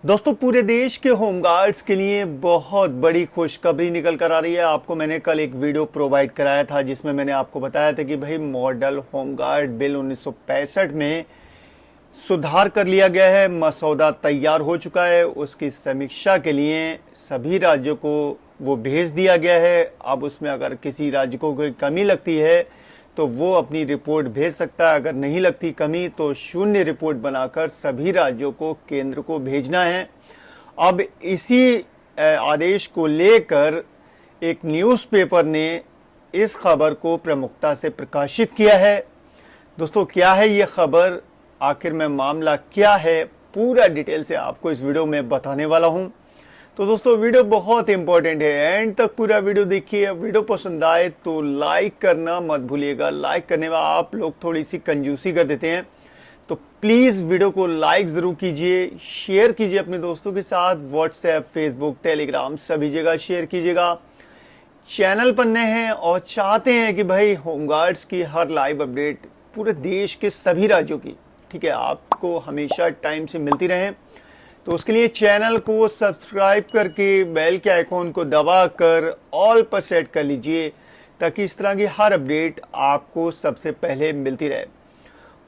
दोस्तों, पूरे देश के होमगार्ड्स के लिए बहुत बड़ी खुशखबरी निकल कर आ रही है। आपको मैंने कल एक वीडियो प्रोवाइड कराया था जिसमें मैंने आपको बताया था कि भाई मॉडल होमगार्ड बिल 1965 में सुधार कर लिया गया है। मसौदा तैयार हो चुका है। उसकी समीक्षा के लिए सभी राज्यों को वो भेज दिया गया है। अब उसमें अगर किसी राज्य को कोई कमी लगती है तो वो अपनी रिपोर्ट भेज सकता है। अगर नहीं लगती कमी तो शून्य रिपोर्ट बनाकर सभी राज्यों को केंद्र को भेजना है। अब इसी आदेश को लेकर एक न्यूज़पेपर ने इस खबर को प्रमुखता से प्रकाशित किया है। दोस्तों, क्या है ये खबर, आखिर में मामला क्या है, पूरा डिटेल से आपको इस वीडियो में बताने वाला हूं। तो दोस्तों, वीडियो बहुत इंपॉर्टेंट है, एंड तक पूरा वीडियो देखिए। वीडियो पसंद आए तो लाइक करना मत भूलिएगा। लाइक करने में आप लोग थोड़ी सी कंजूसी कर देते हैं, तो प्लीज़ वीडियो को लाइक ज़रूर कीजिए, शेयर कीजिए अपने दोस्तों के साथ। व्हाट्सएप, फेसबुक, टेलीग्राम सभी जगह शेयर कीजिएगा। चैनल पर नए हैं और चाहते हैं कि भाई होमगार्ड्स की हर लाइव अपडेट पूरे देश के सभी राज्यों की, ठीक है, आपको हमेशा टाइम से मिलती रहे, तो उसके लिए चैनल को सब्सक्राइब करके बेल के आइकॉन को दबाकर ऑल पर सेट कर लीजिए ताकि इस तरह की हर अपडेट आपको सबसे पहले मिलती रहे।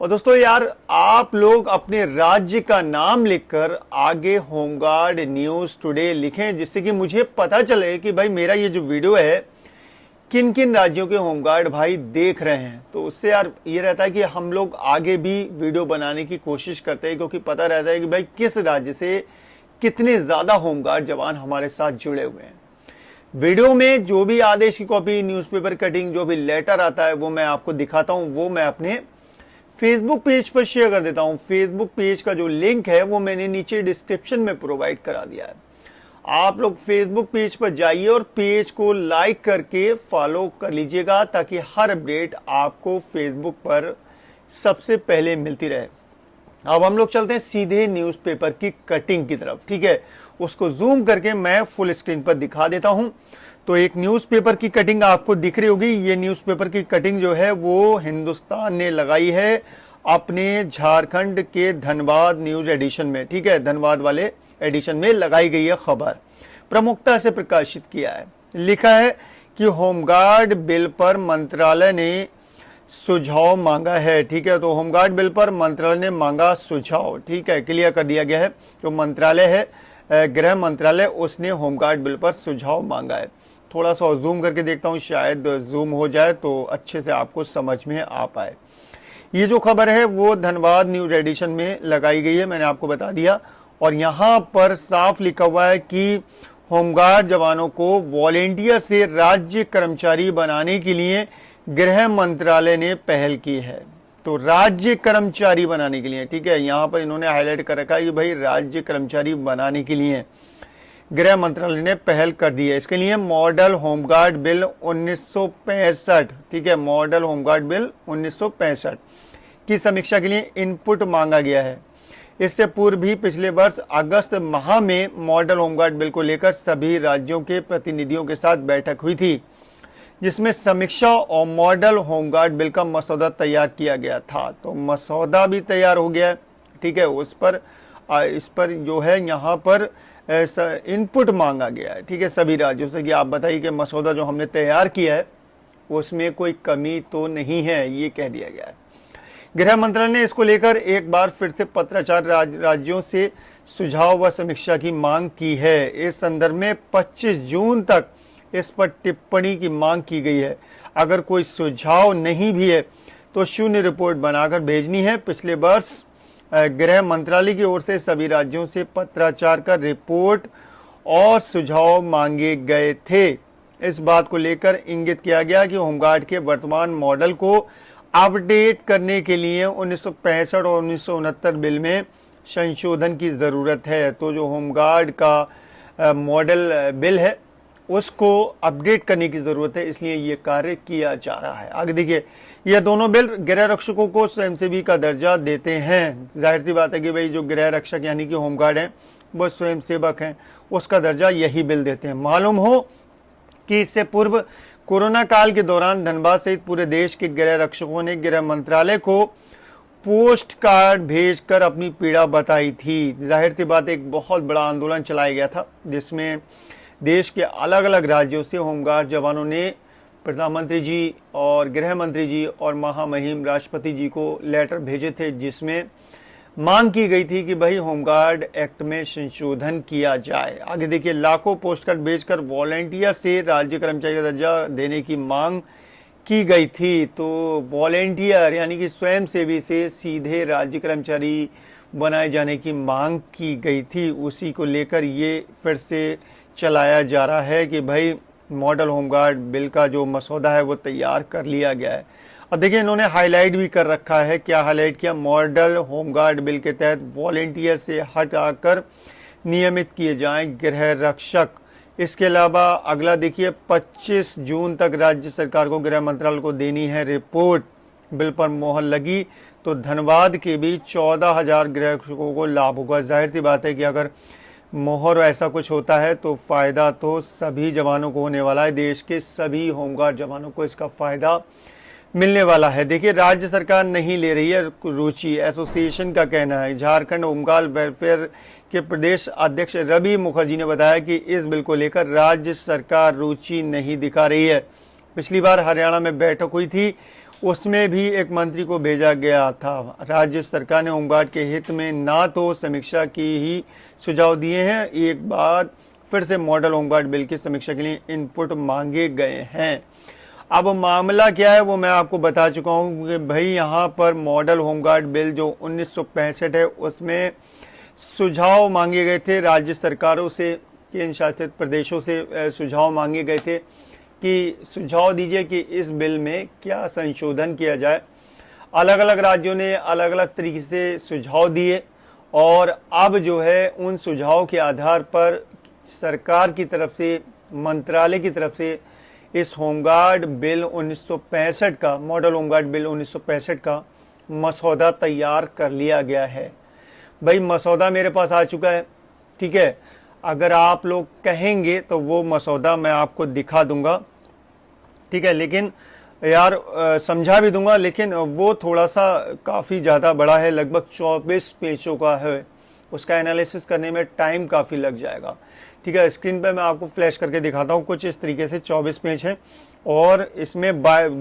और दोस्तों यार, आप लोग अपने राज्य का नाम लिखकर आगे होमगार्ड न्यूज़ टुडे लिखें, जिससे कि मुझे पता चले कि भाई मेरा ये जो वीडियो है किन किन राज्यों के होमगार्ड भाई देख रहे हैं। तो उससे यार ये रहता है कि हम लोग आगे भी वीडियो बनाने की कोशिश करते हैं, क्योंकि पता रहता है कि भाई किस राज्य से कितने ज़्यादा होमगार्ड जवान हमारे साथ जुड़े हुए हैं। वीडियो में जो भी आदेश की कॉपी, न्यूज़पेपर कटिंग, जो भी लेटर आता है वो मैं आपको दिखाता हूँ। वो मैं अपने फेसबुक पेज पर शेयर कर देता हूँ। फेसबुक पेज का जो लिंक है वो मैंने नीचे डिस्क्रिप्शन में प्रोवाइड करा दिया है। आप लोग फेसबुक पेज पर जाइए और पेज को लाइक करके फॉलो कर लीजिएगा ताकि हर अपडेट आपको फेसबुक पर सबसे पहले मिलती रहे। अब हम लोग चलते हैं सीधे न्यूज़पेपर की कटिंग की तरफ, ठीक है। उसको जूम करके मैं फुल स्क्रीन पर दिखा देता हूं। तो एक न्यूज़पेपर की कटिंग आपको दिख रही होगी। ये न्यूज़पेपर की कटिंग जो है वो हिंदुस्तान ने लगाई है अपने झारखंड के धनबाद न्यूज़ एडिशन में, ठीक है, धनबाद वाले एडिशन में लगाई गई है खबर, प्रमुखता से प्रकाशित किया है। लिखा है कि होमगार्ड बिल पर मंत्रालय ने सुझाव मांगा है, ठीक है। तो होमगार्ड बिल पर मंत्रालय ने मांगा सुझाव, ठीक है, क्लियर कर दिया गया है। जो मंत्रालय है, गृह मंत्रालय, उसने होमगार्ड बिल पर सुझाव मांगा है। थोड़ा सा जूम करके देखता हूँ, शायद जूम हो जाए तो अच्छे से आपको समझ में आ पाए। ये जो खबर है वो धनबाद न्यूज एडिशन में लगाई गई है, मैंने आपको बता दिया। और यहाँ पर साफ लिखा हुआ है कि होमगार्ड जवानों को वॉलेंटियर से राज्य कर्मचारी बनाने के लिए गृह मंत्रालय ने पहल की है। तो राज्य कर्मचारी बनाने के लिए, ठीक है, यहाँ पर इन्होंने हाईलाइट कर रखा है कि भाई राज्य कर्मचारी बनाने के लिए गृह मंत्रालय ने पहल कर दी है। इसके लिए मॉडल होमगार्ड बिल 1965, ठीक है, मॉडल होमगार्ड बिल 1965 की समीक्षा के लिए इनपुट मांगा गया है। इससे पूर्व भी पिछले वर्ष अगस्त माह में मॉडल होमगार्ड बिल को लेकर सभी राज्यों के प्रतिनिधियों के साथ बैठक हुई थी, जिसमें समीक्षा और मॉडल होमगार्ड बिल का मसौदा तैयार किया गया था। तो मसौदा भी तैयार हो गया है, ठीक है। इस पर जो है यहाँ पर इनपुट मांगा गया है, ठीक है, सभी राज्यों से कि आप बताइए कि मसौदा जो हमने तैयार किया है उसमें कोई कमी तो नहीं है, ये कह दिया गया है। गृह मंत्रालय ने इसको लेकर एक बार फिर से पत्राचार राज्यों से सुझाव व समीक्षा की मांग की है। इस संदर्भ में 25 जून तक इस पर टिप्पणी की मांग की गई है। अगर कोई सुझाव नहीं भी है तो शून्य रिपोर्ट बनाकर भेजनी है। पिछले वर्ष गृह मंत्रालय की ओर से सभी राज्यों से पत्राचार कर रिपोर्ट और सुझाव मांगे गए थे। इस बात को लेकर इंगित किया गया कि होमगार्ड के वर्तमान मॉडल को अपडेट करने के लिए 1965 और 1969 बिल में संशोधन की ज़रूरत है। तो जो होमगार्ड का मॉडल बिल है उसको अपडेट करने की ज़रूरत है, इसलिए ये कार्य किया जा रहा है। आगे देखिए, यह दोनों बिल गृह रक्षकों को स्वयंसेवी का दर्जा देते हैं। जाहिर सी बात है कि भाई जो गृह रक्षक यानी कि होमगार्ड हैं वो स्वयंसेवक हैं, उसका दर्जा यही बिल देते हैं। मालूम हो कि इससे पूर्व कोरोना काल के दौरान धनबाद सहित पूरे देश के गृह रक्षकों ने गृह मंत्रालय को पोस्ट कार्ड भेजकर अपनी पीड़ा बताई थी। जाहिर सी बात एक बहुत बड़ा आंदोलन चलाया गया था जिसमें देश के अलग अलग राज्यों से होमगार्ड जवानों ने प्रधानमंत्री जी और गृह मंत्री जी और महामहिम राष्ट्रपति जी को लेटर भेजे थे, जिसमें मांग की गई थी कि भाई होमगार्ड एक्ट में संशोधन किया जाए। आगे देखिए, लाखों पोस्ट कार्ड भेजकर वॉलेंटियर से राज्य कर्मचारी का दर्जा देने की मांग की गई थी। तो वॉलेंटियर यानी कि स्वयंसेवी से सीधे राज्य कर्मचारी बनाए जाने की मांग की गई थी। उसी को लेकर ये फिर से चलाया जा रहा है कि भाई मॉडल होमगार्ड बिल का जो मसौदा है वो तैयार कर लिया गया है। अब देखिए, इन्होंने हाईलाइट भी कर रखा है। क्या हाईलाइट किया? मॉडल होमगार्ड बिल के तहत वॉलेंटियर से हटाकर नियमित किए जाएं गृह रक्षक। इसके अलावा अगला देखिए, 25 जून तक राज्य सरकार को गृह मंत्रालय को देनी है रिपोर्ट। बिल पर मोहर लगी तो धनबाद के भी 14,000 गृह रक्षकों को लाभ होगा। जाहिर सी बात है कि अगर मोहर ऐसा कुछ होता है तो फायदा तो सभी जवानों को होने वाला है। देश के सभी होमगार्ड जवानों को इसका फायदा मिलने वाला है। देखिए, राज्य सरकार नहीं ले रही है रुचि, एसोसिएशन का कहना है। झारखंड होमगार्ड वेलफेयर के प्रदेश अध्यक्ष रवि मुखर्जी ने बताया कि इस बिल को लेकर राज्य सरकार रुचि नहीं दिखा रही है। पिछली बार हरियाणा में बैठक हुई थी, उसमें भी एक मंत्री को भेजा गया था। राज्य सरकार ने होमगार्ड के हित में ना तो समीक्षा की ही सुझाव दिए हैं, एक बार फिर से मॉडल होमगार्ड बिल की समीक्षा के लिए इनपुट मांगे गए हैं। अब मामला क्या है वो मैं आपको बता चुका हूं कि भाई यहाँ पर मॉडल होमगार्ड बिल जो 1965 है उसमें सुझाव मांगे गए थे राज्य सरकारों से, केंद्र शासित प्रदेशों से सुझाव मांगे गए थे कि सुझाव दीजिए कि इस बिल में क्या संशोधन किया जाए। अलग अलग राज्यों ने अलग अलग तरीके से सुझाव दिए और अब जो है उन सुझाव के आधार पर सरकार की तरफ से, मंत्रालय की तरफ से इस होमगार्ड बिल 1965 का, मॉडल होमगार्ड बिल 1965 का मसौदा तैयार कर लिया गया है। भाई मसौदा मेरे पास आ चुका है, ठीक है। अगर आप लोग कहेंगे तो वो मसौदा मैं आपको दिखा दूंगा, ठीक है, लेकिन यार समझा भी दूंगा, लेकिन वो थोड़ा सा काफ़ी ज़्यादा बड़ा है, लगभग 24 पेजों का है। उसका एनालिसिस करने में टाइम काफ़ी लग जाएगा, ठीक है। स्क्रीन पे मैं आपको फ्लैश करके दिखाता हूँ। कुछ इस तरीके से 24 पेज हैं और इसमें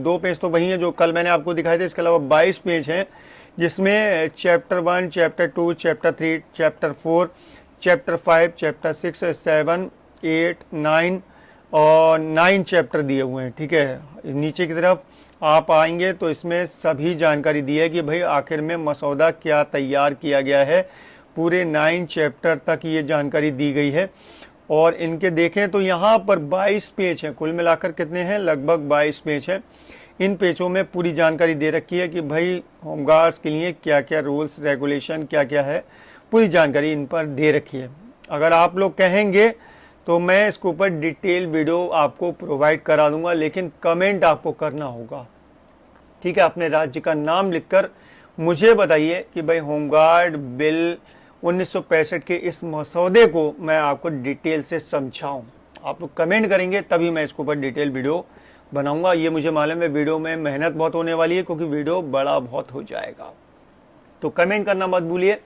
2 पेज तो वही हैं जो कल मैंने आपको दिखाए थे। इसके अलावा 22 पेज हैं जिसमें chapter 1, chapter 2, chapter 3, chapter 4, chapter 5, chapter 6, 7, 8, 9 और 9 चैप्टर दिए हुए हैं, ठीक है। नीचे की तरफ आप आएंगे तो इसमें सभी जानकारी दी है कि भाई आखिर में मसौदा क्या तैयार किया गया है। पूरे 9 चैप्टर तक ये जानकारी दी गई है और इनके देखें तो यहाँ पर 22 पेज हैं, कुल मिलाकर कितने हैं? लगभग 22 पेज हैं। इन पेजों में पूरी जानकारी दे रखी है कि भाई होमगार्ड्स के लिए क्या क्या रूल्स रेगुलेशन क्या क्या है, पूरी जानकारी इन पर दे रखी है। अगर आप लोग कहेंगे तो मैं इसके ऊपर डिटेल वीडियो आपको प्रोवाइड करा दूंगा, लेकिन कमेंट आपको करना होगा, ठीक है। अपने राज्य का नाम लिखकर मुझे बताइए कि भाई होमगार्ड बिल 1965 के इस मसौदे को मैं आपको डिटेल से समझाऊं। आप लोग कमेंट करेंगे तभी मैं इसके ऊपर डिटेल वीडियो बनाऊंगा। ये मुझे मालूम है वीडियो में मेहनत बहुत होने वाली है क्योंकि वीडियो बड़ा बहुत हो जाएगा। तो कमेंट करना मत भूलिए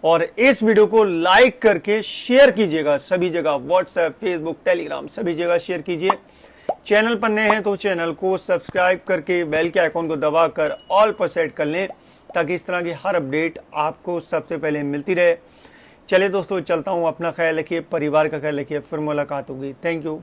और इस वीडियो को लाइक करके शेयर कीजिएगा सभी जगह, व्हाट्सएप, फेसबुक, टेलीग्राम, सभी जगह शेयर कीजिए। चैनल पर नए हैं तो चैनल को सब्सक्राइब करके बेल के आइकॉन को दबाकर ऑल पर सेट कर लें ताकि इस तरह की हर अपडेट आपको सबसे पहले मिलती रहे। चलिए दोस्तों, चलता हूँ। अपना ख्याल रखिए, परिवार का ख्याल रखिए, फिर मुलाकात होगी। Thank you.